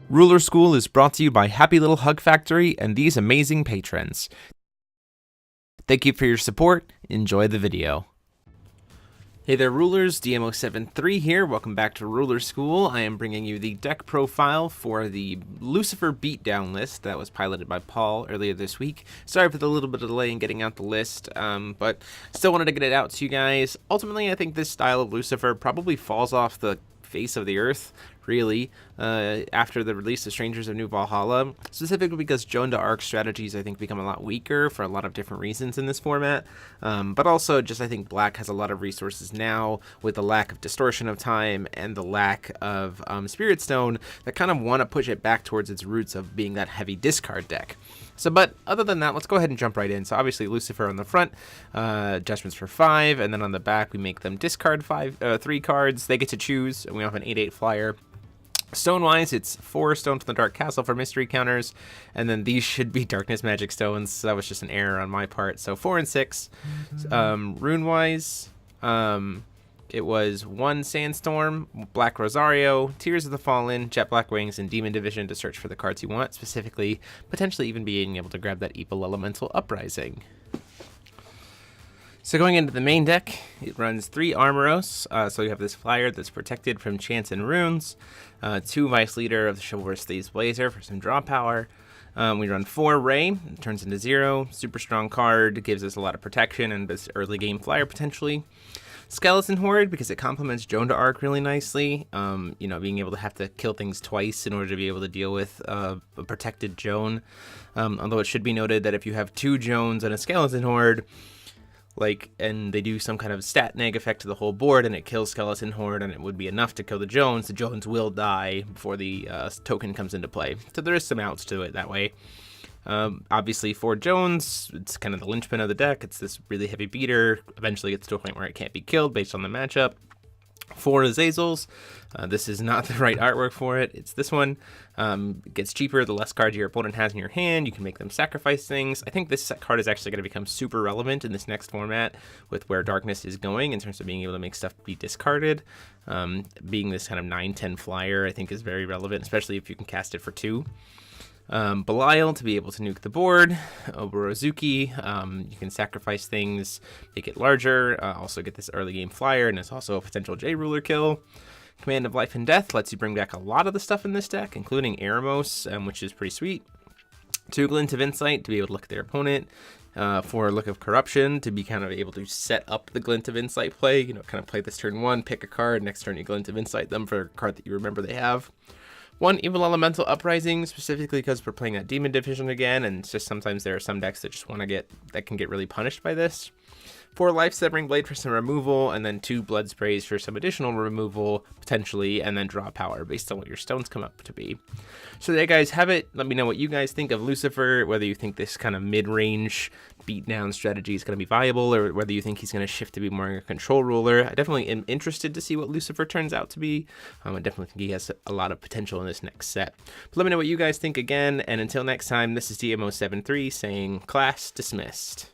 Ruler School is brought to you by Happy Little Hug Factory and these amazing patrons. Thank you for your support. Enjoy the video. Hey there, Rulers. DMO73 here. Welcome back to Ruler School. I am bringing you the deck profile for the Lucifer Beatdown list that was piloted by Paul earlier this week. Sorry for the little bit of delay in getting out the list, but still wanted to get it out to you guys. Ultimately, I think this style of Lucifer probably falls off the face of the earth, really, after the release of Strangers of New Valhalla, specifically because Joan to Arc strategies, I think, become a lot weaker for a lot of different reasons in this format, but also just I think Black has a lot of resources now with the lack of Distortion of Time and the lack of Spirit Stone that kind of want to push it back towards its roots of being that heavy discard deck. So, but other than that, let's go ahead and jump right in. So obviously Lucifer on the front, adjustments for 5, and then on the back we make them discard 3 cards. They get to choose, and we have an 8/8 flyer. Stone-wise, it's 4 stone from the Dark Castle for mystery counters, and then these should be Darkness Magic stones. So that was just an error on my part. So 4 and 6. Rune-wise, it was 1 Sandstorm, Black Rosario, Tears of the Fallen, Jet Black Wings, and Demon Division to search for the cards you want, specifically potentially even being able to grab that Evil Elemental Uprising. So going into the main deck, it runs 3 Armoros, so you have this flyer that's protected from Chants and Runes, 2 Vice Leader of the Chivalrous Thieves Blazer for some draw power. We run 4 Ray, it turns into 0, super strong card, gives us a lot of protection and this early game flyer potentially. Skeleton Horde, because it complements Joan to Arc really nicely, being able to have to kill things twice in order to be able to deal with a protected Joan. Although it should be noted that if you have 2 Joans and a Skeleton Horde, and they do some kind of stat neg effect to the whole board and it kills Skeleton Horde and it would be enough to kill the Joans will die before the token comes into play. So there is some outs to it that way. Obviously for Jones, it's kind of the linchpin of the deck. It's this really heavy beater. Eventually gets to a point where it can't be killed based on the matchup. 4 Azazels. This is not the right artwork for it. It's this one. It gets cheaper the less cards your opponent has in your hand. You can make them sacrifice things. I think this card is actually going to become super relevant in this next format with where Darkness is going in terms of being able to make stuff be discarded. Being this kind of 9/10 flyer, I think is very relevant, especially if you can cast it for 2. Belial to be able to nuke the board. Oborozuki, you can sacrifice things, make it larger, also get this early game flyer, and it's also a potential J-Ruler kill. Command of Life and Death lets you bring back a lot of the stuff in this deck, including Eremos, which is pretty sweet. 2 Glint of Insight to be able to look at their opponent. 4 Look of Corruption to be kind of able to set up the Glint of Insight play, kind of play this turn 1, pick a card, next turn you Glint of Insight them for a card that you remember they have. 1 Evil Elemental Uprising, specifically because we're playing that Demon Division again, and it's just sometimes there are some decks that just want to that can get really punished by this. 4 Life Severing Blade for some removal, and then 2 Blood Sprays for some additional removal, potentially, and then draw power based on what your stones come up to be. So there you guys have it. Let me know what you guys think of Lucifer, whether you think this kind of mid-range beatdown strategy is going to be viable, or whether you think he's going to shift to be more of a control ruler. I definitely am interested to see what Lucifer turns out to be. I definitely think he has a lot of potential in this next set. But let me know what you guys think again, and until next time, this is DMO73 saying, class dismissed.